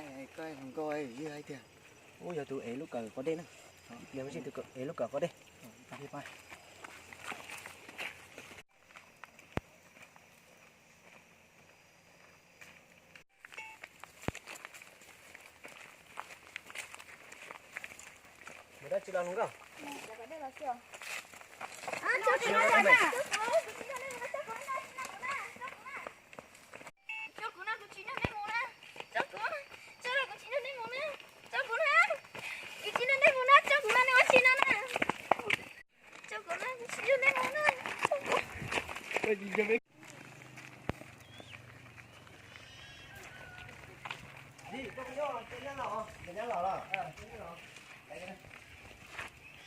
ai coi không coi gì ai kìa. Ôi giờ tụi ấy lúc cờ có đen không? Nếu mà xin tụi ấy lúc cờ có đen. Đi coi. Người ta chưa làm đúng không?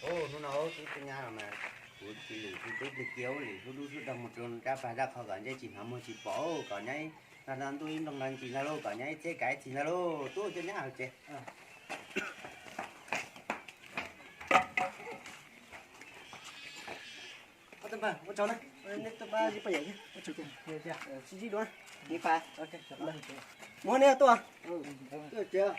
Ô, nó nói cái nhà là mà tôi chỉ lì tôi kéo lì tôi đu đồng một trường ra phải ra khỏi gần đây chỉ nằm một chỉ bỏ còn nhảy là tôi đồng lần chỉ là lô còn nhảy chế cái chỉ là lô tôi cho nhá chế Tụi bà, cháu này, tụi bà gì phải vậy chứ? Chú cùng, gì đó, đi phải, ok, muốn nè tôi, chưa?